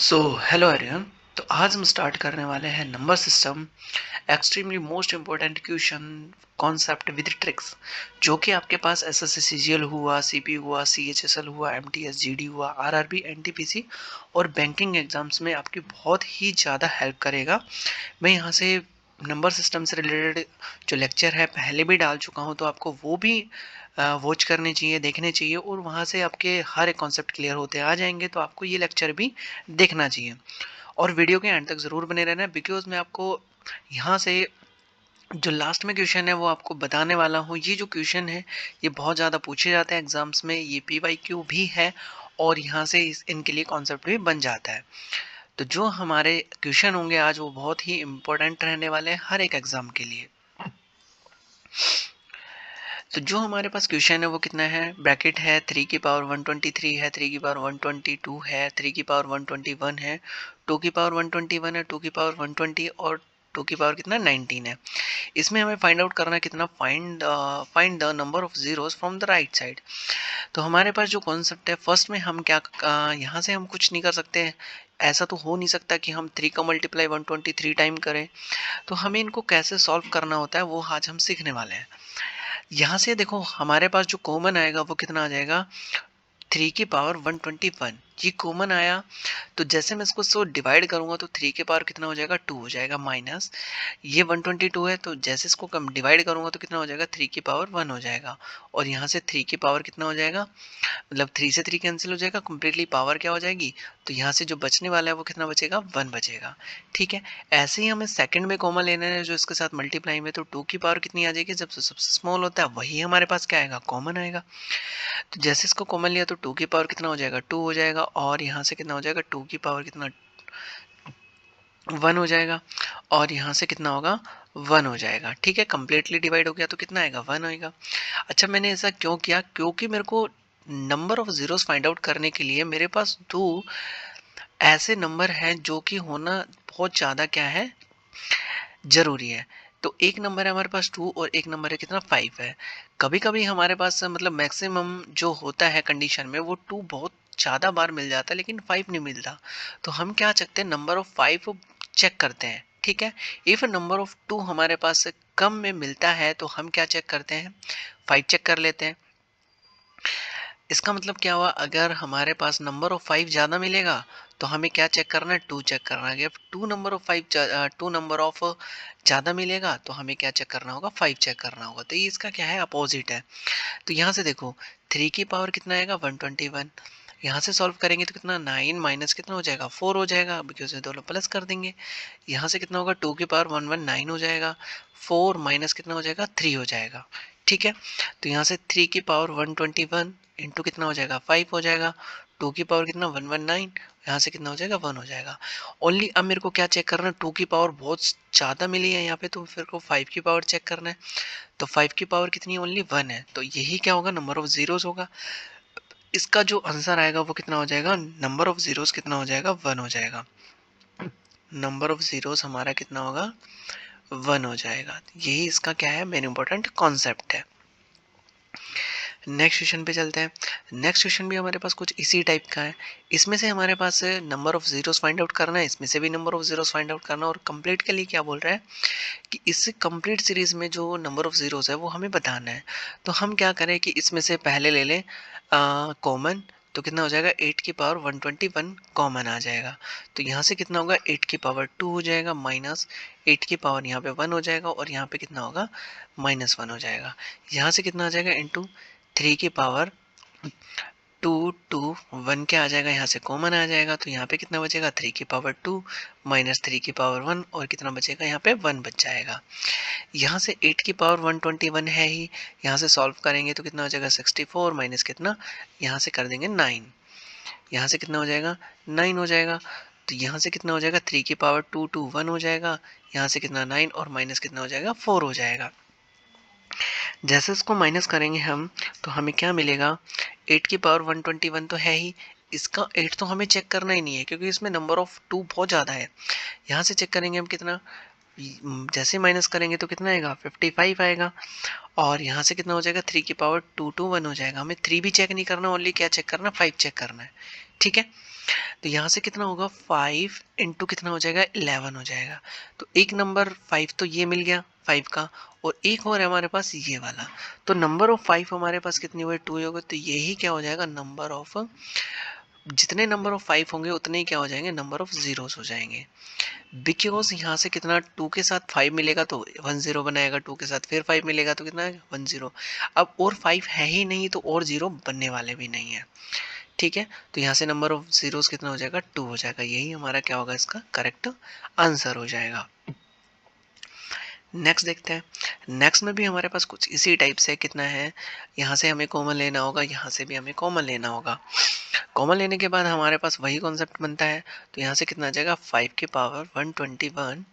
So hello everyone. तो आज हम स्टार्ट करने वाले हैं number system extremely most important question concept with tricks, जो कि आपके पास एसएससी सीजीएल हुआ, सीपी हुआ, सीएचएसएल हुआ, एमटीएस जीडी हुआ, आरआरबी, एनटीपीसी और बैंकिंग एग्जाम्स में आपकी बहुत ही ज़्यादा हेल्प करेगा। मैं यहाँ से नंबर सिस्टम से रिलेटेड जो लेक्चर है पहले भी डाल चुका हूँ, तो आपको वो भी वॉच करने चाहिए, देखने चाहिए, और वहाँ से आपके हर एक कॉन्सेप्ट क्लियर होते आ जाएंगे। तो आपको ये लेक्चर भी देखना चाहिए और वीडियो के एंड तक ज़रूर बने रहना, बिकॉज मैं आपको यहाँ से जो लास्ट में क्वेश्चन है वो आपको बताने वाला हूँ। ये जो क्वेश्चन है ये बहुत ज़्यादा पूछे जाते हैं एग्जाम्स में, ये पीवाईक्यू भी है और यहाँ से इनके लिए कॉन्सेप्ट भी बन जाता है। तो जो हमारे क्वेश्चन होंगे आज वो बहुत ही इम्पोर्टेंट रहने वाले हैं हर एक एग्जाम के लिए। तो जो हमारे पास क्वेश्चन है वो कितना है, ब्रैकेट है 3 की पावर 123 है, 3 की पावर 122 है, 3 की पावर 121 है, 2 की पावर 121 है, 2 की पावर 120 और 2 की पावर कितना 19 है। इसमें हमें फाइंड आउट करना है कितना, find the number of zeros from the right side. तो हमारे पास जो कॉन्सेप्ट है, फर्स्ट में हम क्या यहाँ से हम कुछ नहीं कर सकते हैं। ऐसा तो हो नहीं सकता कि हम 3 का मल्टीप्लाई 123 टाइम करें। तो हमें इनको कैसे सॉल्व करना होता है वो आज हम सीखने वाले हैं। यहाँ से देखो हमारे पास जो कॉमन आएगा वो कितना आ जाएगा, 3 की पावर 121। ये कॉमन आया, तो जैसे मैं इसको डिवाइड करूंगा तो 3 के पावर कितना हो जाएगा, 2 हो जाएगा, माइनस ये 122 है, तो जैसे इसको कम डिवाइड करूंगा तो कितना हो जाएगा, 3 की पावर 1 हो जाएगा। और यहाँ से 3 की पावर कितना हो जाएगा, मतलब 3 से 3 कैंसिल हो जाएगा, कंप्लीटली पावर क्या हो जाएगी, तो यहाँ से जो बचने वाला है वो कितना बचेगा, 1 बचेगा। ठीक है, ऐसे ही हमें सेकंड में कॉमन लेना है जो इसके साथ मल्टीप्लाई में, तो 2 की पावर कितनी आ जाएगी, जब सबसे स्मॉल होता है वही हमारे पास क्या आएगा, कॉमन आएगा। तो जैसे इसको कॉमन लिया तो 2 की पावर कितना हो जाएगा, 2 हो जाएगा, और यहाँ से कितना हो जाएगा, 2 की पावर कितना 1 हो जाएगा, और यहाँ से कितना होगा, 1 हो जाएगा। ठीक है, कंप्लीटली डिवाइड हो गया तो कितना आएगा, 1 आएगा। अच्छा, मैंने ऐसा क्यों किया, क्योंकि मेरे को number of zeros find out करने के लिए मेरे पास दो ऐसे नंबर हैं जो कि होना बहुत ज़्यादा क्या है, ज़रूरी है। तो एक नंबर है हमारे पास 2 और एक नंबर है कितना, 5 है। कभी कभी हमारे पास मतलब मैक्सिमम जो होता है कंडीशन में वो 2 बहुत ज़्यादा बार मिल जाता है लेकिन 5 नहीं मिलता। तो हम क्या चेकते हैं, नंबर ऑफ 5 चेक करते हैं। ठीक है, इफ नंबर ऑफ 2 हमारे पास कम में मिलता है तो हम क्या चेक करते हैं, 5 चेक कर लेते हैं। इसका मतलब क्या हुआ, अगर हमारे पास नंबर ऑफ 5 ज़्यादा मिलेगा तो हमें क्या चेक करना है, 2 चेक करना है। अगर 2 नंबर ऑफ 5 2 नंबर ऑफ ज़्यादा मिलेगा तो हमें क्या चेक करना होगा, 5 चेक करना होगा। तो ये इसका क्या है, अपोजिट है। तो यहाँ से देखो 3 की पावर कितना आएगा, 121। यहाँ से सॉल्व करेंगे तो कितना, 9 माइनस कितना हो जाएगा, 4 हो जाएगा, बिकॉज ये दोनों प्लस कर देंगे। यहाँ से कितना होगा, 2 की पावर 119 हो जाएगा, 4 माइनस कितना हो जाएगा, 3 हो जाएगा। ठीक है, तो यहाँ से 3 की पावर 121 इंटू कितना हो जाएगा, 5 हो जाएगा, 2 की पावर कितना 119, यहाँ से कितना हो जाएगा, 1 हो जाएगा। ओनली अब मेरे को क्या चेक करना है, 2 की पावर बहुत ज़्यादा मिली है यहाँ पे, तो फिर को 5 की पावर चेक करना है। तो 5 की पावर कितनी है, ओनली 1 है, तो यही क्या होगा, नंबर ऑफ जीरोस होगा। इसका जो आंसर आएगा वो कितना हो जाएगा, नंबर ऑफ जीरोस कितना हो जाएगा, 1 हो जाएगा। नंबर ऑफ जीरोस हमारा कितना होगा, 1 हो जाएगा। यही इसका क्या है, मेन इंपॉर्टेंट कॉन्सेप्ट है। नेक्स्ट क्वेश्चन पे चलते हैं। नेक्स्ट क्वेश्चन भी हमारे पास कुछ इसी टाइप का है। इसमें से हमारे पास number of zeros find out करना है, इसमें से भी number of zeros find out करना है, और कंप्लीट के लिए क्या बोल रहा है कि इस कंप्लीट सीरीज में जो नंबर ऑफ जीरोस है वो हमें बताना है। तो हम क्या करें कि इसमें से पहले ले लें कॉमन, तो कितना हो जाएगा, 8 की पावर 121 कॉमन आ जाएगा। तो यहाँ से कितना होगा, 8 की पावर 2 हो जाएगा, माइनस 8 की पावर यहाँ पे 1 हो जाएगा, और यहाँ पे कितना होगा, -1 हो जाएगा। यहाँ से कितना आ जाएगा, इंटू 3 की पावर 2 2 1 क्या आ जाएगा, यहाँ से कॉमन आ जाएगा, तो यहाँ पे कितना बचेगा, 3 की पावर 2 माइनस 3 की पावर 1, और कितना बचेगा, यहाँ पे 1 बच जाएगा। यहाँ से 8 की पावर 121 है ही, यहाँ से सॉल्व करेंगे तो कितना हो जाएगा, 64 माइनस कितना, यहाँ से कर देंगे 9, यहाँ से कितना हो जाएगा, 9 हो जाएगा। तो यहाँ से कितना हो जाएगा, 3 की पावर 2 2 1 हो जाएगा, यहाँ से कितना 9, और माइनस कितना हो जाएगा, 4 हो जाएगा। जैसे इसको माइनस करेंगे हम तो हमें क्या मिलेगा, 8 की पावर 121 तो है ही, इसका 8 तो हमें चेक करना ही नहीं है क्योंकि इसमें नंबर ऑफ 2 बहुत ज़्यादा है। यहाँ से चेक करेंगे हम कितना, जैसे माइनस करेंगे तो कितना आएगा, 55 आएगा, और यहाँ से कितना हो जाएगा, 3 की पावर 2 2 1 हो जाएगा। हमें 3 भी चेक नहीं करना, ओनली क्या चेक करना, 5 चेक करना है। ठीक है, तो यहाँ से कितना होगा 5 इंटू कितना हो जाएगा 11 हो जाएगा। तो एक नंबर 5 तो ये मिल गया 5 का, और एक और है हमारे पास ये वाला। तो नंबर ऑफ 5 हमारे पास कितनी हुई 2 होगा, तो यही क्या हो जाएगा नंबर ऑफ, जितने नंबर ऑफ 5 होंगे उतने ही क्या हो जाएंगे नंबर ऑफ जीरोस हो जाएंगे। बिकॉज यहाँ से कितना 2 के साथ 5 मिलेगा तो 1 0 बनाएगा, 2 के साथ फिर 5 मिलेगा तो कितना है 1 0। अब और 5 है ही नहीं तो और 0 बनने वाले भी नहीं है, ठीक है। तो यहाँ से नंबर ऑफ जीरोस कितना हो जाएगा 2 हो जाएगा, यही हमारा क्या होगा इसका करेक्ट आंसर हो जाएगा। नेक्स्ट देखते हैं। नेक्स्ट में भी हमारे पास कुछ इसी टाइप से कितना है, यहाँ से हमें कॉमन लेना होगा, यहाँ से भी हमें कॉमन लेना होगा। कॉमन लेने के बाद हमारे पास वही कॉन्सेप्ट बनता है। तो यहाँ से कितना आ जाएगा 5 की पावर 121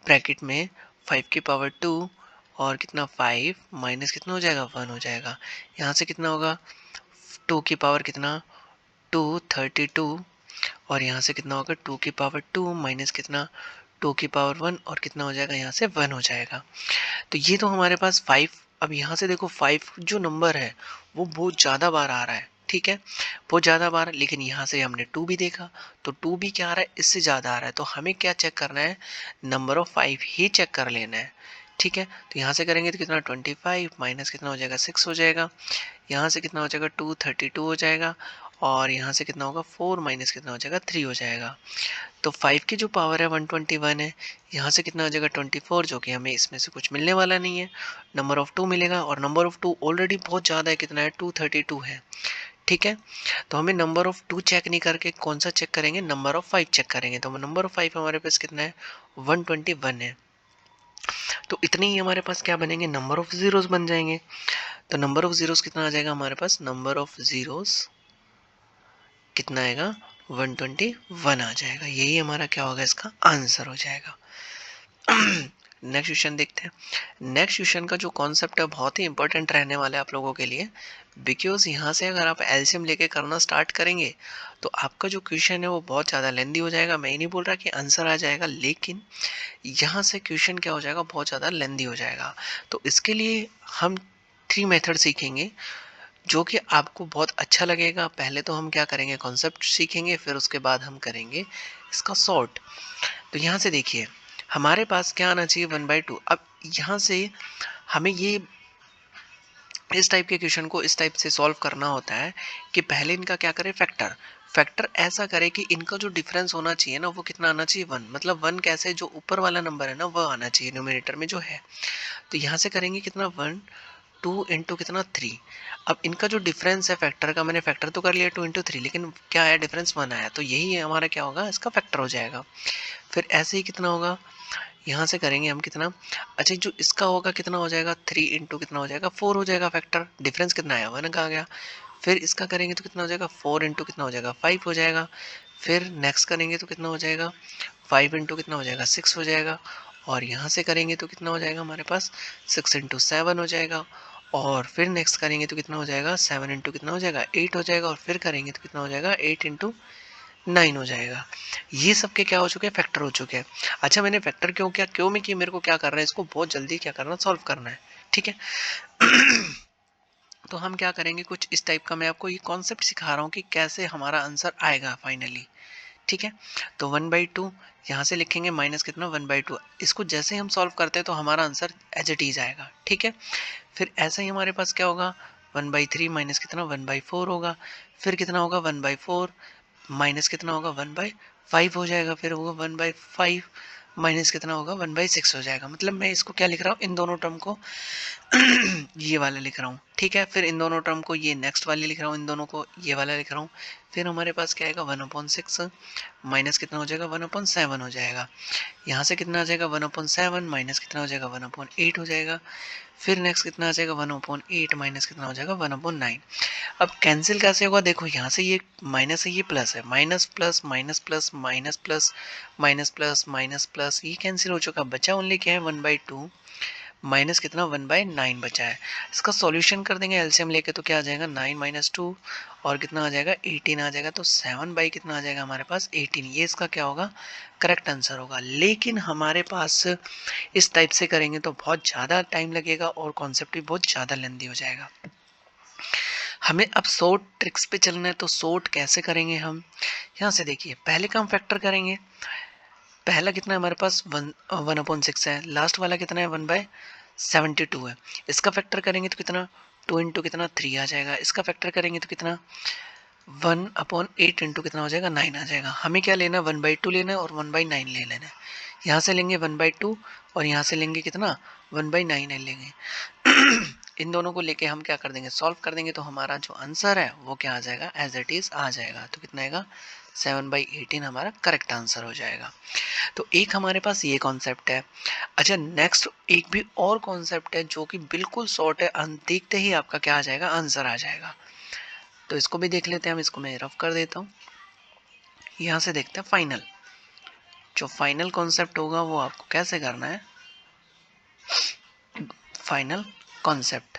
ब्रैकेट में 5 की पावर 2 और कितना 5 माइनस कितना हो जाएगा 1 हो जाएगा। यहाँ से कितना होगा 2 की पावर कितना 2 32 और यहाँ से कितना होगा 2 की पावर 2 माइनस कितना 2 की पावर 1 और कितना हो जाएगा यहाँ से 1 हो जाएगा। तो ये तो हमारे पास 5। अब यहाँ से देखो 5 जो नंबर है वो बहुत ज़्यादा बार आ रहा है, ठीक है, बहुत ज़्यादा बार। लेकिन यहाँ से हमने 2 भी देखा तो 2 भी क्या आ रहा है इससे ज़्यादा आ रहा है। तो हमें क्या चेक करना है, नंबर ऑफ 5 ही चेक कर लेना है, ठीक है। तो यहाँ से करेंगे तो कितना 25 माइनस कितना हो जाएगा 6 हो जाएगा। यहाँ से कितना हो जाएगा 2 32 हो जाएगा और यहाँ से कितना होगा 4 माइनस कितना हो जाएगा 3 हो जाएगा। तो 5 की जो पावर है 121 है, यहाँ से कितना हो जाएगा 24 जो कि हमें इसमें से कुछ मिलने वाला नहीं है। नंबर ऑफ 2 मिलेगा और नंबर ऑफ 2 ऑलरेडी बहुत ज़्यादा है, कितना है 232 है, ठीक है। तो हमें नंबर ऑफ 2 चेक नहीं करके कौन सा चेक करेंगे, नंबर ऑफ 5 चेक करेंगे। तो नंबर ऑफ 5 हमारे पास कितना है 121 है। तो इतने ही हमारे पास क्या बनेंगे नंबर ऑफ जीरोस बन जाएंगे। तो नंबर ऑफ जीरोस कितना आ जाएगा हमारे पास, नंबर ऑफ जीरोस कितना आएगा 121 आ जाएगा। यही हमारा क्या होगा इसका आंसर हो जाएगा। नेक्स्ट क्वेश्चन देखते हैं। नेक्स्ट क्वेश्चन का जो कॉन्सेप्ट है बहुत ही इंपॉर्टेंट रहने वाला है आप लोगों के लिए, बिकॉज यहाँ से अगर आप एलसीएम लेके करना स्टार्ट करेंगे तो आपका जो क्वेश्चन है वो बहुत ज़्यादा लेंदी हो जाएगा। मैं ये नहीं बोल रहा कि आंसर आ जाएगा, लेकिन यहाँ से क्वेश्चन क्या हो जाएगा बहुत ज़्यादा लेंदी हो जाएगा। तो इसके लिए हम 3 मेथड सीखेंगे जो कि आपको बहुत अच्छा लगेगा। पहले तो हम क्या करेंगे कॉन्सेप्ट सीखेंगे, फिर उसके बाद हम करेंगे इसका सॉर्ट। तो यहाँ से देखिए हमारे पास क्या आना चाहिए 1/2। अब यहाँ से हमें ये इस टाइप के क्वेश्चन को इस टाइप से सॉल्व करना होता है कि पहले इनका क्या करें फैक्टर, फैक्टर ऐसा करे कि इनका जो डिफरेंस होना चाहिए ना वो कितना आना चाहिए 1, मतलब 1 कैसे, जो ऊपर वाला नंबर है ना वो आना चाहिए न्यूमरेटर में जो है। तो यहाँ से करेंगे कितना 1 2 इंटू कितना 3। अब इनका जो डिफरेंस है फैक्टर का, मैंने फैक्टर तो कर लिया 2 इंटू 3, लेकिन क्या आया डिफरेंस 1 आया, तो यही हमारा क्या होगा इसका फैक्टर हो जाएगा। फिर ऐसे ही कितना होगा यहाँ से करेंगे हम कितना, अच्छा जो इसका होगा कितना हो जाएगा 3 इंटू कितना हो जाएगा 4 हो जाएगा फैक्टर, डिफरेंस कितना आया 1 का आ गया। फिर इसका करेंगे तो कितना हो जाएगा 4 इंटू कितना हो जाएगा 5 हो जाएगा। फिर नेक्स्ट करेंगे तो कितना हो जाएगा 5 इंटू कितना हो जाएगा 6 हो जाएगा। और यहाँ से करेंगे तो कितना हो जाएगा हमारे पास 6 इंटू 7 हो जाएगा। और फिर नेक्स्ट करेंगे तो कितना हो जाएगा 7 इंटू कितना हो जाएगा 8 हो जाएगा। और फिर करेंगे तो कितना हो जाएगा 8 इंटू 9 हो जाएगा। ये सब के क्या हो चुके हैं फैक्टर हो चुके हैं। अच्छा मैंने फैक्टर क्यों किया, क्यों में कि मेरे को क्या करना है इसको बहुत जल्दी क्या करना सॉल्व करना है, ठीक है। तो हम क्या करेंगे कुछ इस टाइप का, मैं आपको ये कॉन्सेप्ट सिखा रहा हूँ कि कैसे हमारा आंसर आएगा फाइनली, ठीक है। तो 1/2 यहाँ से लिखेंगे माइनस कितना 1/2। इसको जैसे ही हम सॉल्व करते हैं तो हमारा आंसर एज इट इज आएगा, ठीक है। फिर ऐसा ही हमारे पास क्या होगा 1/3 माइनस कितना 1/4 होगा। फिर कितना होगा 1/4 माइनस कितना होगा 1/5 हो जाएगा। फिर होगा 1/5 माइनस कितना होगा 1/6 हो जाएगा। मतलब मैं इसको क्या लिख रहा हूँ इन दोनों टर्म को ये वाला लिख रहा हूँ, ठीक है। फिर इन दोनों टर्म को ये नेक्स्ट वाले लिख रहा हूँ, इन दोनों को ये वाला लिख रहा हूँ। फिर हमारे पास क्या आएगा 1/6 माइनस कितना हो जाएगा 1/7 हो जाएगा। यहाँ से कितना आ जाएगा 1/7 माइनस कितना हो जाएगा 1/8 हो जाएगा। फिर नेक्स्ट कितना आ जाएगा 1/8 माइनस कितना हो जाएगा 1/9। अब कैंसिल कैसे होगा, देखो यहाँ से ये माइनस है ये प्लस है, minus plus minus plus minus plus minus plus minus plus, ये कैंसिल हो चुका। बचा ओनली क्या है 1/2 माइनस कितना 1/9 बचा है। इसका सॉल्यूशन कर देंगे एलसीएम लेके तो क्या आ जाएगा 9 माइनस 2 और कितना आ जाएगा 18 आ जाएगा। तो 7 कितना आ जाएगा हमारे पास 18, ये इसका क्या होगा करेक्ट आंसर होगा। लेकिन हमारे पास इस टाइप से करेंगे तो बहुत ज़्यादा टाइम लगेगा और कॉन्सेप्ट भी बहुत ज़्यादा लेंदी हो जाएगा। हमें अब सॉर्ट ट्रिक्स पे चलना है, तो सॉर्ट कैसे करेंगे हम? यहाँ से देखिए, पहले का हम फैक्टर करेंगे। पहला कितना है हमारे पास, 1/6 है। लास्ट वाला कितना है, 1/72 है। इसका फैक्टर करेंगे तो कितना, 2 इंटू कितना 3 आ जाएगा। इसका फैक्टर करेंगे तो कितना, 1/8 इंटू कितना हो जाएगा, 9 आ जाएगा। हमें क्या लेना है, 1/2 लेना है और 1/9 ले लेना है। यहाँ से लेंगे 1/2 और यहाँ से लेंगे कितना, 1/9 लेंगे। इन दोनों को लेके हम क्या कर देंगे, सॉल्व कर देंगे, तो हमारा जो आंसर है वो क्या आ जाएगा, एज इट इज आ जाएगा। तो कितना आएगा, 7/18 हमारा करेक्ट आंसर हो जाएगा। तो एक हमारे पास ये कॉन्सेप्ट है। अच्छा, नेक्स्ट एक भी और कॉन्सेप्ट है जो कि बिल्कुल शॉर्ट है, देखते ही आपका क्या आ जाएगा, आंसर आ जाएगा। तो इसको भी देख लेते हैं हम। इसको मैं रफ कर देता हूँ। यहाँ से देखते हैं फाइनल। जो फाइनल कॉन्सेप्ट होगा वो आपको कैसे करना है, फाइनल कॉन्सेप्ट।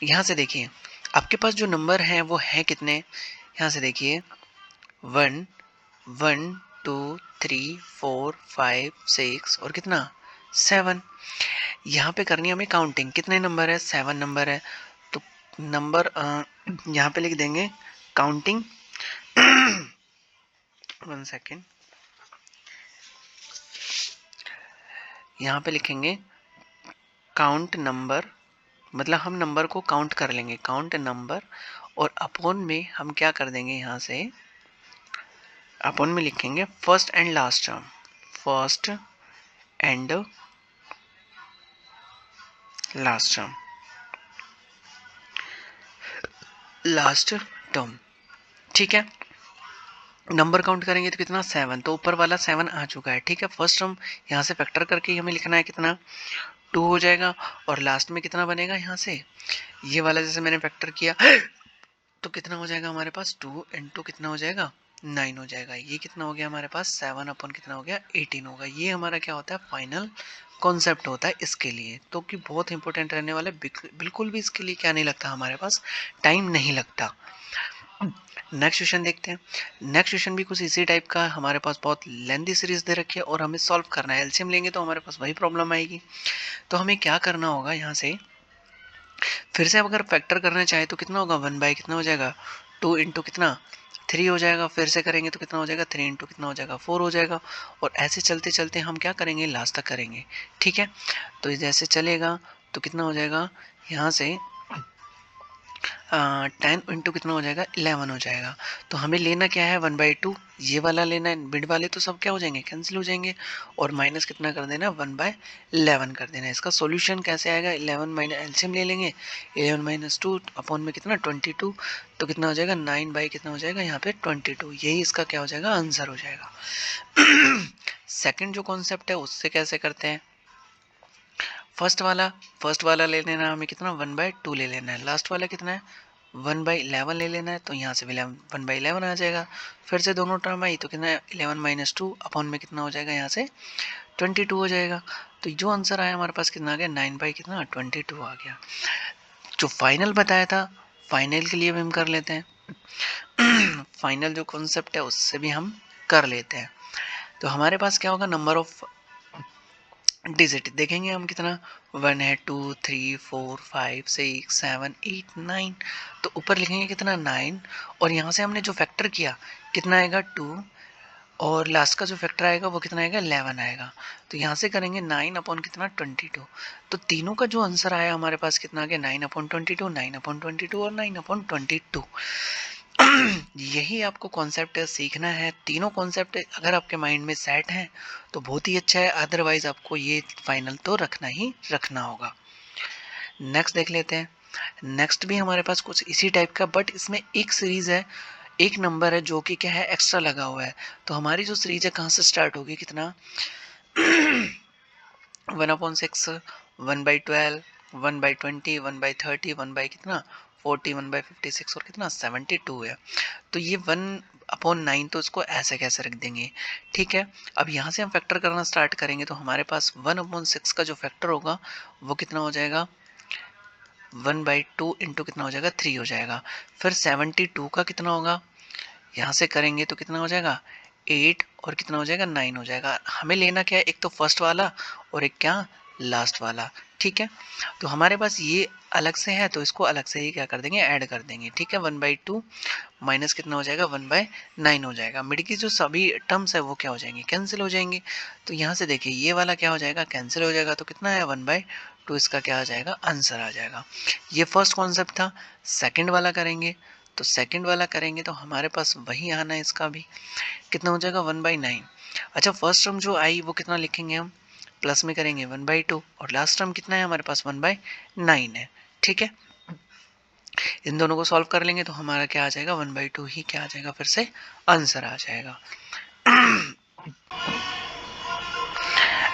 यहाँ से देखिए, आपके पास जो नंबर हैं वो है कितने। यहाँ से देखिए, 1 1 2 3 4 5 6 और कितना, 7। यहाँ पे करनी है हमें काउंटिंग, कितने नंबर है, 7 नंबर है। तो नंबर यहाँ पे लिख देंगे काउंटिंग। 1 सेकेंड, यहाँ पे लिखेंगे काउंट नंबर, मतलब हम नंबर को काउंट कर लेंगे, काउंट नंबर। और अपॉन में हम क्या कर देंगे, यहाँ से अपॉन में लिखेंगे first and last term, first and last term, last term. ठीक है, नंबर काउंट करेंगे तो कितना, 7। तो ऊपर वाला 7 आ चुका है। ठीक है, फर्स्ट टर्म यहाँ से फैक्टर करके हमें लिखना है कितना, 2 हो जाएगा। और लास्ट में कितना बनेगा, यहाँ से ये वाला जैसे मैंने फैक्टर किया तो कितना हो जाएगा हमारे पास, 2 इंटू कितना हो जाएगा, 9 हो जाएगा। ये कितना हो गया हमारे पास, 7 अपन कितना हो गया, 18 होगा। ये हमारा क्या होता है, फाइनल कॉन्सेप्ट होता है इसके लिए। तो कि बहुत इंपॉर्टेंट रहने वाला, बिल्कुल भी इसके लिए क्या नहीं लगता, हमारे पास टाइम नहीं लगता। नेक्स्ट क्वेश्चन देखते हैं। नेक्स्ट क्वेश्चन भी कुछ इसी टाइप का है। हमारे पास बहुत लेंथी सीरीज दे रखी है और हमें सॉल्व करना है। एलसीएम लेंगे तो हमारे पास वही प्रॉब्लम आएगी। तो हमें क्या करना होगा, यहाँ से फिर से अगर फैक्टर करना चाहे तो कितना होगा, 1 बाई कितना हो जाएगा, 2 इंटू कितना 3 हो जाएगा। फिर से करेंगे तो कितना हो जाएगा, 3 इंटू कितना हो जाएगा, 4 हो जाएगा। और ऐसे चलते चलते हम क्या करेंगे, लास्ट तक करेंगे। ठीक है, तो जैसे चलेगा तो कितना हो जाएगा, यहाँ से 10 इंटू कितना हो जाएगा, 11 हो जाएगा। तो हमें लेना क्या है, 1/2। ये वाला लेना है, मिड वाले तो सब क्या हो जाएंगे, कैंसिल हो जाएंगे। और माइनस कितना कर देना, 1/11 कर देना। इसका सॉल्यूशन कैसे आएगा, 11 माइनस, एलसीएम ले लेंगे, 11 माइनस 2 अपॉन में कितना 22। तो कितना हो जाएगा, 9 बाई कितना हो जाएगा, यहाँ पे 22। यही इसका क्या हो जाएगा, आंसर हो जाएगा। सेकंड जो कॉन्सेप्ट है उससे कैसे करते हैं, फर्स्ट वाला ले लेना है हमें कितना, 1/2 ले लेना है। लास्ट वाला कितना है, 1/11 ले लेना है। तो यहाँ से 1/11 आ जाएगा। फिर से दोनों टर्म आई तो कितना है, 11 माइनस 2 अपॉन में कितना हो जाएगा, यहाँ से 22 हो जाएगा। तो जो आंसर आया हमारे पास कितना आ गया, 9/22 आ गया। जो फाइनल बताया था, फाइनल के लिए भी हम कर लेते हैं। फाइनल जो कॉन्सेप्ट है उससे भी हम कर लेते हैं। तो हमारे पास क्या होगा, नंबर ऑफ डिजिट देखेंगे हम कितना, 1 है, 2 3 4 5 6 7 8 9। तो ऊपर लिखेंगे कितना, 9। और यहाँ से हमने जो फैक्टर किया कितना आएगा, 2। और लास्ट का जो फैक्टर आएगा वो कितना आएगा, 11 आएगा। तो यहाँ से करेंगे 9 अपॉन कितना, 22। तो तीनों का जो आंसर आया हमारे पास कितना आ गया, 9/22, 9/22 और 9/22। यही आपको कॉन्सेप्ट सीखना है। तीनों कॉन्सेप्ट अगर आपके माइंड में सेट हैं तो बहुत ही अच्छा है, अदरवाइज आपको ये फाइनल तो रखना ही रखना होगा। नेक्स्ट देख लेते हैं। नेक्स्ट भी हमारे पास कुछ इसी टाइप का, बट इसमें एक सीरीज है, एक नंबर है जो कि क्या है, एक्स्ट्रा लगा हुआ है। तो हमारी जो सीरीज है कहाँ से स्टार्ट होगी, कितना 1/6, 1/12, 1/20, 1/30, 1 बाई कितना 40, 1/56 और कितना 72 है। तो ये 1/9 तो इसको ऐसे कैसे रख देंगे। ठीक है, अब यहाँ से हम फैक्टर करना स्टार्ट करेंगे तो हमारे पास 1/6 का जो फैक्टर होगा वो कितना हो जाएगा, 1/2 इंटू कितना हो जाएगा, 3 हो जाएगा। फिर 72 का कितना होगा, यहाँ से करेंगे तो कितना हो जाएगा, 8 और कितना हो जाएगा, 9 हो जाएगा। हमें लेना क्या है, एक तो फर्स्ट वाला और एक क्या, लास्ट वाला, ठीक है। तो हमारे पास ये अलग से है तो इसको अलग से ही क्या कर देंगे, ऐड कर देंगे, ठीक है। 1/2 माइनस कितना हो जाएगा, 1/9 हो जाएगा। मिड की जो सभी टर्म्स है वो क्या हो जाएंगे, कैंसिल हो जाएंगे। तो यहाँ से देखिए ये वाला क्या हो जाएगा, कैंसिल हो जाएगा। तो कितना है, 1/2 इसका क्या आ जाएगा, आंसर आ जाएगा। ये फर्स्ट कॉन्सेप्ट था। सेकंड वाला करेंगे, तो सेकंड वाला करेंगे तो हमारे पास वही आना है, इसका भी कितना हो जाएगा, 1/9। अच्छा, फर्स्ट टर्म जो आई वो कितना लिखेंगे हम, प्लस में करेंगे 1/2, और लास्ट टर्म कितना है हमारे पास, 1/9 है, ठीक है। इन दोनों को सॉल्व कर लेंगे तो हमारा क्या आ जाएगा, 1/2 ही क्या आ जाएगा, फिर से आंसर आ जाएगा।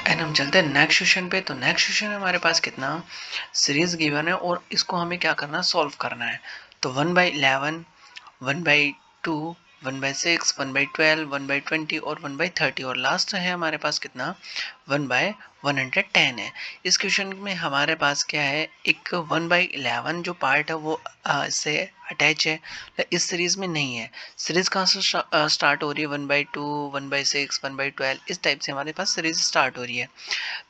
एंड हम चलते हैं नेक्स्ट क्वेश्चन पे। तो नेक्स्ट क्वेश्चन हमारे पास कितना, सीरीज गिवन है और इसको हमें क्या करना है, सॉल्व करना है। तो 1/11, 1/2, 1/6, 1/12, 1/20 और 1/30, और लास्ट है हमारे पास कितना, 1/110 है। इस क्वेश्चन में हमारे पास क्या है, एक 1/11 जो पार्ट है वो इससे अटैच है, इस सीरीज में नहीं है। सीरीज कहाँ से स्टार्ट हो रही है, 1/2, 1/6, 1/12, इस टाइप से हमारे पास सीरीज स्टार्ट हो रही है।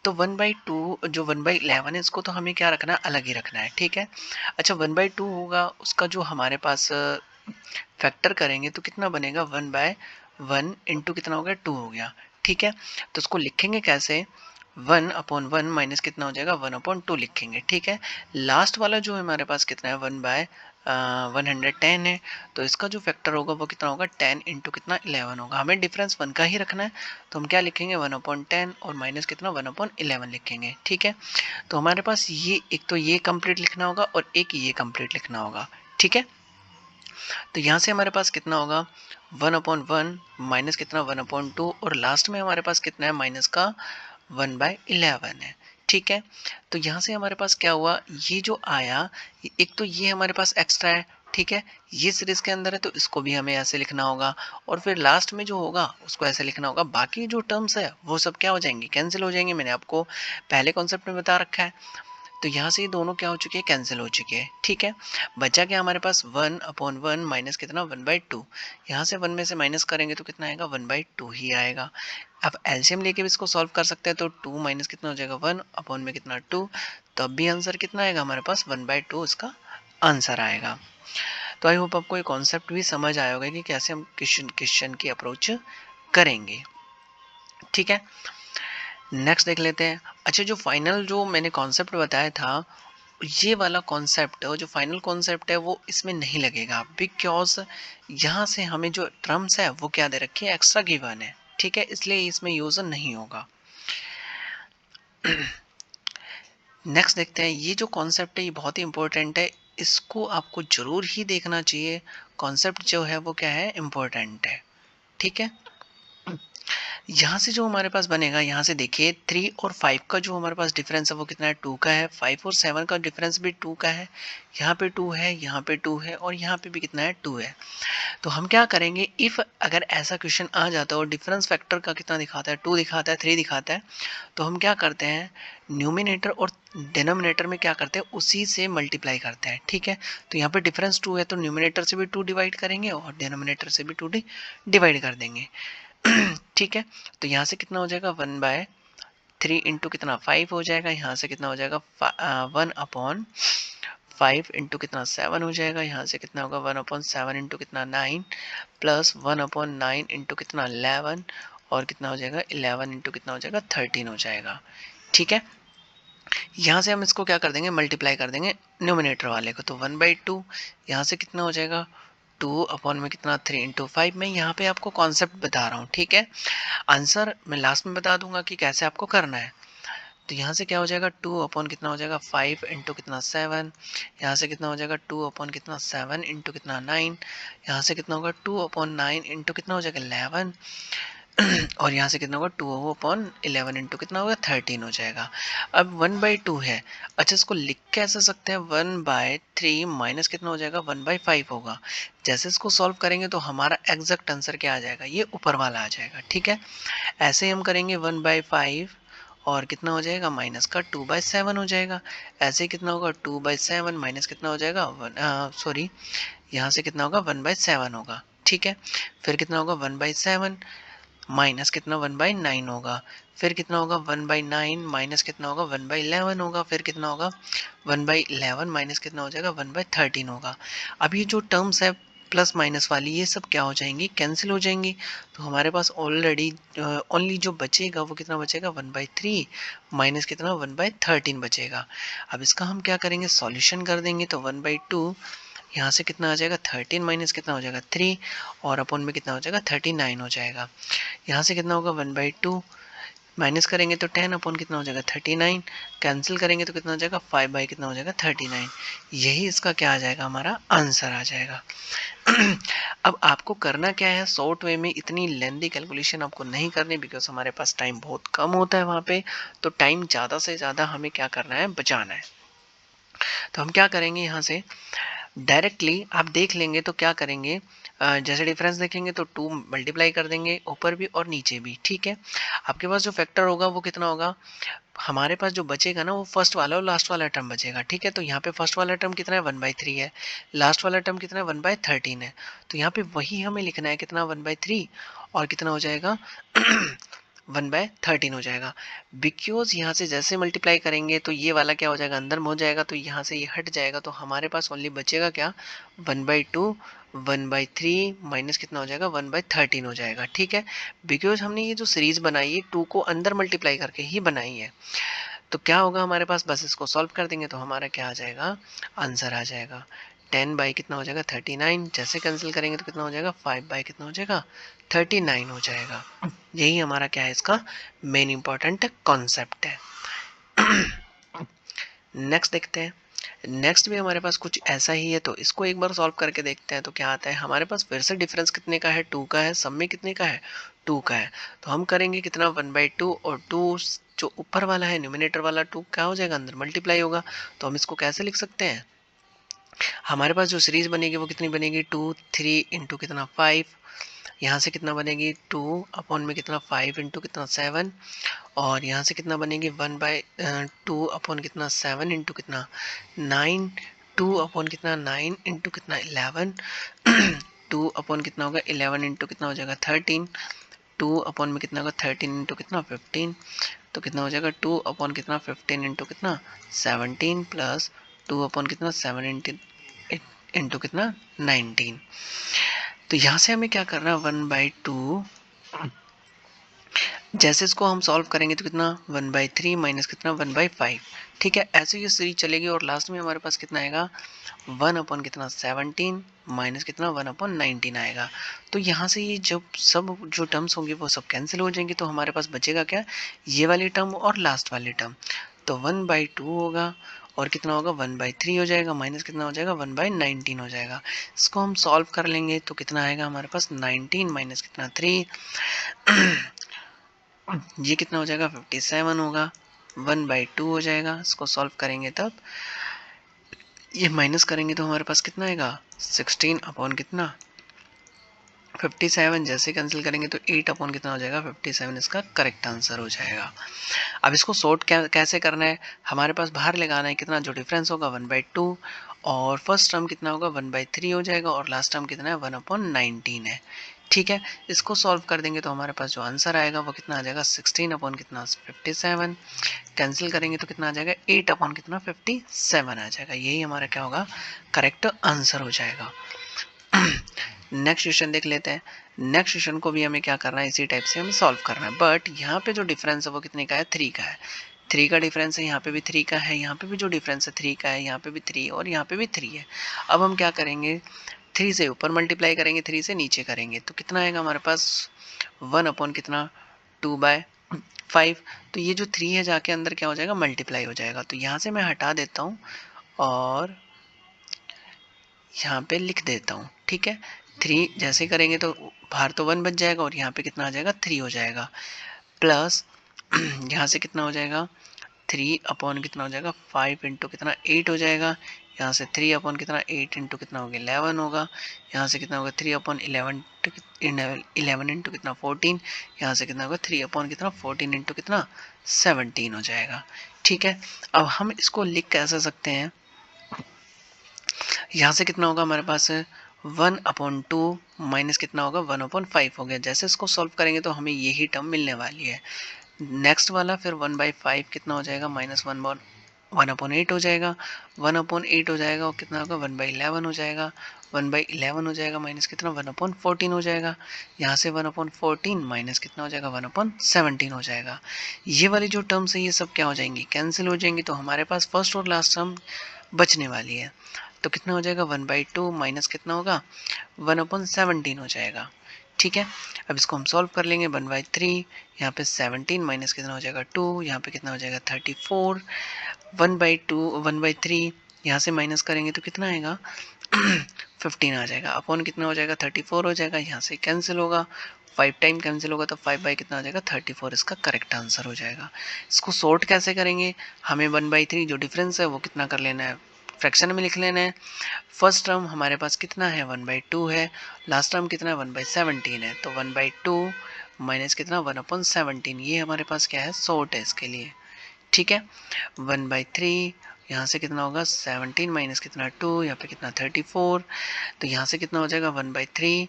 तो 1/2 जो 1/11 है इसको तो हमें क्या रखना है, अलग ही रखना है, ठीक है। अच्छा, 1/2 होगा उसका जो हमारे पास फैक्टर करेंगे तो कितना बनेगा, 1/1 इंटू कितना हो गया, 2 हो गया, ठीक है। तो उसको लिखेंगे कैसे, 1/1 माइनस कितना हो जाएगा, 1/2 लिखेंगे, ठीक है। लास्ट वाला जो हमारे पास कितना है, 1/110 है। तो इसका जो फैक्टर होगा वो कितना होगा, 10 इंटू कितना, 11 होगा। हमें डिफरेंस 1 का ही रखना है, तो हम क्या लिखेंगे, 1/10 और माइनस कितना, 1/11 लिखेंगे, ठीक है। तो हमारे पास ये एक तो ये कंप्लीट लिखना होगा और एक ये कंप्लीट लिखना होगा, ठीक है। तो यहाँ से हमारे पास कितना होगा, 1/1 माइनस कितना, 1/2, और लास्ट में हमारे पास कितना है, माइनस का 1/11 है, ठीक है। तो यहाँ से हमारे पास क्या हुआ, ये जो आया, एक तो ये हमारे पास एक्स्ट्रा है, ठीक है। ये सीरीज के अंदर है तो इसको भी हमें ऐसे लिखना होगा, और फिर लास्ट में जो होगा उसको ऐसे लिखना होगा। बाकी जो टर्म्स है वो सब क्या हो जाएंगे, कैंसिल हो जाएंगे। मैंने आपको पहले कॉन्सेप्ट में बता रखा है। तो यहाँ से ये दोनों क्या हो चुके हैं, कैंसिल हो चुके हैं, ठीक है। बचा क्या हमारे पास, 1/1 माइनस कितना, 1/2। यहाँ से 1 में से माइनस करेंगे तो कितना आएगा, 1/2 ही आएगा। अब एलसीएम लेके भी इसको सॉल्व कर सकते हैं, तो 2 माइनस कितना हो जाएगा, 1 अपॉन में कितना, 2। तब भी आंसर कितना आएगा हमारे पास, 1/2 इसका आंसर आएगा। तो आई होप आपको ये कॉन्सेप्ट भी समझ आया होगा कि कैसे हम क्वेश्चन की अप्रोच करेंगे, ठीक है। नेक्स्ट देख लेते हैं। अच्छा, जो फाइनल जो मैंने कॉन्सेप्ट बताया था, ये वाला कॉन्सेप्ट जो फाइनल कॉन्सेप्ट है वो इसमें नहीं लगेगा, बिकॉज यहाँ से हमें जो टर्म्स है वो क्या दे रखी है, एक्स्ट्रा गिवन है, ठीक है, इसलिए इसमें यूज नहीं होगा। नेक्स्ट देखते हैं। ये जो कॉन्सेप्ट है ये बहुत ही इंपॉर्टेंट है, इसको आपको जरूर ही देखना चाहिए। कॉन्सेप्ट जो है वो क्या है, इंपॉर्टेंट है, ठीक है। यहाँ से जो हमारे पास बनेगा, यहाँ से देखिए 3 और 5 का जो हमारे पास डिफरेंस है वो कितना है, 2 का है। 5 और 7 का डिफरेंस भी 2 का है। यहाँ पे 2 है, यहाँ पे 2 है, और यहाँ पे भी कितना है, 2 है। तो हम क्या करेंगे, इफ अगर ऐसा क्वेश्चन आ जाता है और डिफरेंस फैक्टर का कितना दिखाता है, 2 दिखाता है, 3 दिखाता है, तो हम क्या करते हैं, न्यूमिनेटर और डिनोमिनेटर में क्या करते हैं, उसी से मल्टीप्लाई करते हैं, ठीक है। तो यहाँ पे डिफरेंस 2 है तो न्यूमिनेटर से भी 2 डिवाइड करेंगे और डिनोमिनेटर से भी 2 डिवाइड कर देंगे। ठीक है। तो यहाँ से कितना हो जाएगा, 1/3 इंटू कितना, 5 हो जाएगा। यहाँ से कितना हो जाएगा, 1/5 इंटू कितना, 7 हो जाएगा। यहाँ से कितना होगा, 1/7 इंटू कितना, 9, प्लस 1/9 इंटू कितना, 11, और कितना हो जाएगा, 11 इंटू कितना हो जाएगा, 13 हो जाएगा, ठीक है। यहाँ से हम इसको क्या कर देंगे, मल्टीप्लाई कर देंगे न्यूमिनेटर वाले को। तो 1/2 यहाँ से कितना हो जाएगा, 2 अपॉन में कितना, 3 इंटू 5। मैं यहाँ पे आपको कॉन्सेप्ट बता रहा हूँ, ठीक है। आंसर मैं लास्ट में बता दूंगा कि कैसे आपको करना है। तो यहाँ से क्या हो जाएगा, 2 अपॉन कितना हो जाएगा, 5 इंटू कितना, 7। यहाँ से कितना हो जाएगा, 2 अपॉन कितना, 7 इंटू कितना, 9। यहाँ से कितना होगा, 2 अपॉन 9 इंटू कितना हो जाएगा, 11। और यहाँ से कितना होगा, 2 अपॉन 11 इंटू कितना होगा, 13 हो जाएगा। अब 1/2 है। अच्छा, इसको लिख कैसे सकते हैं, 1/3 माइनस कितना हो जाएगा, 1/5 होगा। जैसे इसको सॉल्व करेंगे तो हमारा एग्जैक्ट आंसर क्या आ जाएगा, ये ऊपर वाला आ जाएगा, ठीक है। ऐसे ही हम करेंगे 1/5 और कितना हो जाएगा, माइनस का 2/7 हो जाएगा। ऐसे ही कितना होगा, 2/7 माइनस कितना हो जाएगा, सॉरी, यहाँ से कितना होगा, 1/7 होगा, ठीक है। फिर कितना होगा, 1/7 माइनस कितना 1/9 होगा, फिर कितना होगा 1/9 माइनस कितना होगा 1/11 होगा, फिर कितना होगा 1/11 माइनस कितना हो जाएगा 1/13 होगा। अब ये जो टर्म्स है प्लस माइनस वाली ये सब क्या हो जाएंगी, कैंसिल हो जाएंगी। तो हमारे पास ऑलरेडी ओनली जो बचेगा वो कितना बचेगा 1/3 माइनस कितना 1/13 बचेगा। अब इसका हम क्या करेंगे, सॉल्यूशन कर देंगे। तो 1/2 यहाँ से कितना आ जाएगा 13 माइनस कितना हो जाएगा 3 और अपॉन में कितना हो जाएगा 39 हो जाएगा। यहाँ से कितना होगा 1/2 माइनस करेंगे तो 10 अपॉन कितना हो जाएगा 39, कैंसिल करेंगे तो कितना हो जाएगा 5 कितना हो जाएगा 39। यही इसका क्या आ जाएगा, हमारा आंसर आ जाएगा। अब आपको करना क्या है, शॉर्ट वे में इतनी लेंदी कैलकुलेशन आपको नहीं करनी, बिकॉज हमारे पास टाइम बहुत कम होता है वहाँ पे। तो टाइम ज़्यादा से ज़्यादा हमें क्या करना है, बचाना है। तो हम क्या करेंगे, यहाँ से डायरेक्टली आप देख लेंगे तो क्या करेंगे, जैसे डिफरेंस देखेंगे तो 2 मल्टीप्लाई कर देंगे ऊपर भी और नीचे भी। ठीक है, आपके पास जो फैक्टर होगा वो कितना होगा, हमारे पास जो बचेगा ना वो फर्स्ट वाला और लास्ट वाला टर्म बचेगा। ठीक है, तो यहाँ पे फर्स्ट वाला टर्म कितना है 1/3 है, लास्ट वाला टर्म कितना है 1/13 है। तो यहाँ पे वही हमें लिखना है, कितना 1/3 और कितना हो जाएगा 1/13 हो जाएगा। बिकॉज यहाँ से जैसे मल्टीप्लाई करेंगे तो ये वाला क्या हो जाएगा, अंदर में हो जाएगा, तो यहाँ से ये हट जाएगा। तो हमारे पास ओनली बचेगा क्या 1/2 1/3 माइनस कितना हो जाएगा 1/13 हो जाएगा। ठीक है, बिकॉज हमने ये जो सीरीज बनाई है 2 को अंदर मल्टीप्लाई करके ही बनाई है। तो क्या होगा हमारे पास, बस इसको सॉल्व कर देंगे तो हमारा क्या आ जाएगा, आंसर आ जाएगा 10 कितना हो जाएगा 39, जैसे कैंसिल करेंगे तो कितना हो जाएगा 5 कितना हो जाएगा 39 हो जाएगा। यही हमारा क्या है, इसका मेन इंपॉर्टेंट कॉन्सेप्ट है। नेक्स्ट देखते हैं। नेक्स्ट भी हमारे पास कुछ ऐसा ही है, तो इसको एक बार सॉल्व करके देखते हैं। तो क्या आता है हमारे पास, फिर से डिफरेंस कितने का है 2 का है, सब में कितने का है 2 का है। तो हम करेंगे कितना 1/2 और 2 जो ऊपर वाला है न्यूमिनेटर वाला 2 क्या हो जाएगा, अंदर मल्टीप्लाई होगा। तो हम इसको कैसे लिख सकते हैं, हमारे पास जो सीरीज बनेगी वो कितनी बनेगी 2 3 इंटू कितना 5, यहाँ से कितना बनेगी 2 अपॉन में कितना 5 इंटू कितना 7, और यहाँ से कितना बनेगी 1/2 अपॉन कितना 7 इंटू कितना 9, 2 अपॉन कितना 9 इंटू कितना 11 2 अपॉन कितना होगा 11 इंटू कितना हो जाएगा 13, 2 अपॉन में कितना होगा 13 इंटू कितना 15, तो कितना हो जाएगा 2 अपॉन कितना 15 इंटू कितना 17 प्लस 2 अपॉन कितना 7 इंटू कितना 19। तो यहाँ से हमें क्या करना है 1/2, जैसे इसको हम सॉल्व करेंगे तो कितना 1/3 माइनस कितना 1/5। ठीक है, ऐसे ये सीरीज चलेगी और लास्ट में हमारे पास कितना आएगा 1 अपॉन कितना 17 माइनस कितना 1 अपॉन 19 आएगा। तो यहाँ से ये जब सब जो टर्म्स होंगे वो सब कैंसिल हो जाएंगे, तो हमारे पास बचेगा क्या, ये वाली टर्म और लास्ट वाली टर्म। तो 1/2 होगा और कितना होगा 1/3 हो जाएगा, माइनस कितना हो जाएगा 1/19 हो जाएगा। इसको हम सॉल्व कर लेंगे तो कितना आएगा हमारे पास 19 माइनस कितना 3 ये कितना हो जाएगा 57 होगा, 1/2 हो जाएगा। इसको सॉल्व करेंगे तब ये माइनस करेंगे तो हमारे पास कितना आएगा 16 अपॉन कितना 57, जैसे कैंसिल करेंगे तो 8 अपॉन कितना हो जाएगा 57, इसका करेक्ट आंसर हो जाएगा। अब इसको सॉर्ट कैसे करना है, हमारे पास बाहर लगाना है कितना, जो डिफरेंस होगा 1/2 और फर्स्ट टर्म कितना होगा 1/3 हो जाएगा और लास्ट टर्म कितना है 1/19 है। ठीक है, इसको सॉल्व कर देंगे तो हमारे पास जो आंसर आएगा वो कितना आ जाएगा 16 अपॉन कितना 57, कैंसिल करेंगे तो कितना आ जाएगा 8 अपॉन कितना 57 आ जाएगा। यही हमारा क्या होगा, करेक्ट आंसर हो जाएगा। नेक्स्ट क्वेश्चन देख लेते हैं। नेक्स्ट क्वेश्चन को भी हमें क्या करना है, इसी टाइप से हमें सॉल्व करना है, बट यहाँ पे जो डिफरेंस है वो कितने का है 3 का है। 3 का डिफरेंस है, यहाँ पे भी 3 का है, यहाँ पे भी जो डिफरेंस है 3 का है, यहाँ पे भी 3 और यहाँ पे भी 3 है। अब हम क्या करेंगे, 3 से ऊपर मल्टीप्लाई करेंगे, 3 से नीचे करेंगे तो कितना आएगा हमारे पास 1 अपॉन कितना 2/5। तो ये जो 3 है जाके अंदर क्या हो जाएगा मल्टीप्लाई हो जाएगा। तो यहाँ से मैं हटा देता हूँ और यहाँ पे लिख देता हूँ। ठीक है, 3 जैसे करेंगे तो बाहर तो 1 बच जाएगा और यहाँ पे कितना आ जाएगा 3 हो जाएगा, प्लस यहाँ से कितना हो जाएगा 3 अपॉन कितना हो जाएगा 5 इंटू कितना 8 हो जाएगा। यहाँ से 3 अपॉन कितना 8 इंटू कितना हो गया 11 होगा। यहाँ से कितना होगा 3 अपॉन 11 इंटू कितना 14। यहाँ से कितना होगा 3 अपॉन कितना 14 इंटू कितना 17 हो जाएगा। ठीक है, अब हम इसको लिख कैसे सकते हैं, यहाँ से कितना होगा हमारे पास 1/2 माइनस कितना होगा 1/5 हो गया। जैसे इसको सॉल्व करेंगे तो हमें यही टर्म मिलने वाली है। नेक्स्ट वाला फिर 1/5 कितना हो जाएगा माइनस 1/8 हो जाएगा। 1/8 हो जाएगा और कितना होगा 1/11 हो जाएगा। 1/11 हो जाएगा माइनस कितना 1/14 हो जाएगा। यहाँ से 1/14 माइनस कितना हो जाएगा 1/17 हो जाएगा। ये वाली जो टर्म्स है ये सब क्या हो जाएंगी कैंसिल हो जाएंगी। तो हमारे पास फर्स्ट और लास्ट टर्म बचने वाली है। तो कितना हो जाएगा 1/2 माइनस कितना होगा 1/17 हो जाएगा। ठीक है, अब इसको हम सॉल्व कर लेंगे 1/3। यहाँ पे 17 माइनस कितना हो जाएगा 2, यहाँ पे कितना हो जाएगा 34। 1/2 1/3 यहाँ से माइनस करेंगे तो कितना आएगा 15 आ जाएगा। अपॉन कितना हो जाएगा 34 हो जाएगा। यहाँ से कैंसिल होगा, 5 टाइम कैंसिल होगा तो 5 बाई कितना हो जाएगा 34 इसका करेक्ट आंसर हो जाएगा। इसको सॉर्ट कैसे करेंगे, हमें 1/3 जो डिफरेंस है वो कितना कर लेना है फ्रैक्शन में लिख लेना है। फर्स्ट टर्म हमारे पास कितना है 1/2 है, लास्ट टर्म कितना है 1/17 है। तो 1/2 माइनस कितना 1/17 ये हमारे पास क्या है सॉर्ट है इसके लिए। ठीक है, 1/3 यहाँ से कितना होगा 17 माइनस कितना 2, यहाँ पे कितना 34। तो यहाँ से कितना हो जाएगा 1/3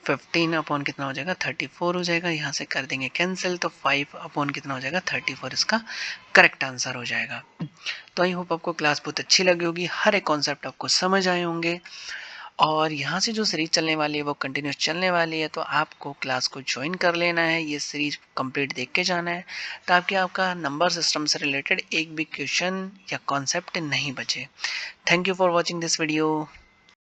15 अपॉन कितना हो जाएगा 34 हो जाएगा। यहाँ से कर देंगे कैंसिल तो 5 अपॉन कितना हो जाएगा 34 इसका करेक्ट आंसर हो जाएगा। तो आई होप आपको क्लास बहुत अच्छी लगी होगी, हर एक कॉन्सेप्ट आपको समझ आए होंगे। और यहाँ से जो सीरीज चलने वाली है वो कंटिन्यूस चलने वाली है, तो आपको क्लास को ज्वाइन कर लेना है, ये सीरीज कंप्लीट देख के जाना है ताकि आपका नंबर सिस्टम से रिलेटेड एक भी क्वेश्चन या कॉन्सेप्ट नहीं बचे। Thank you for watching this video.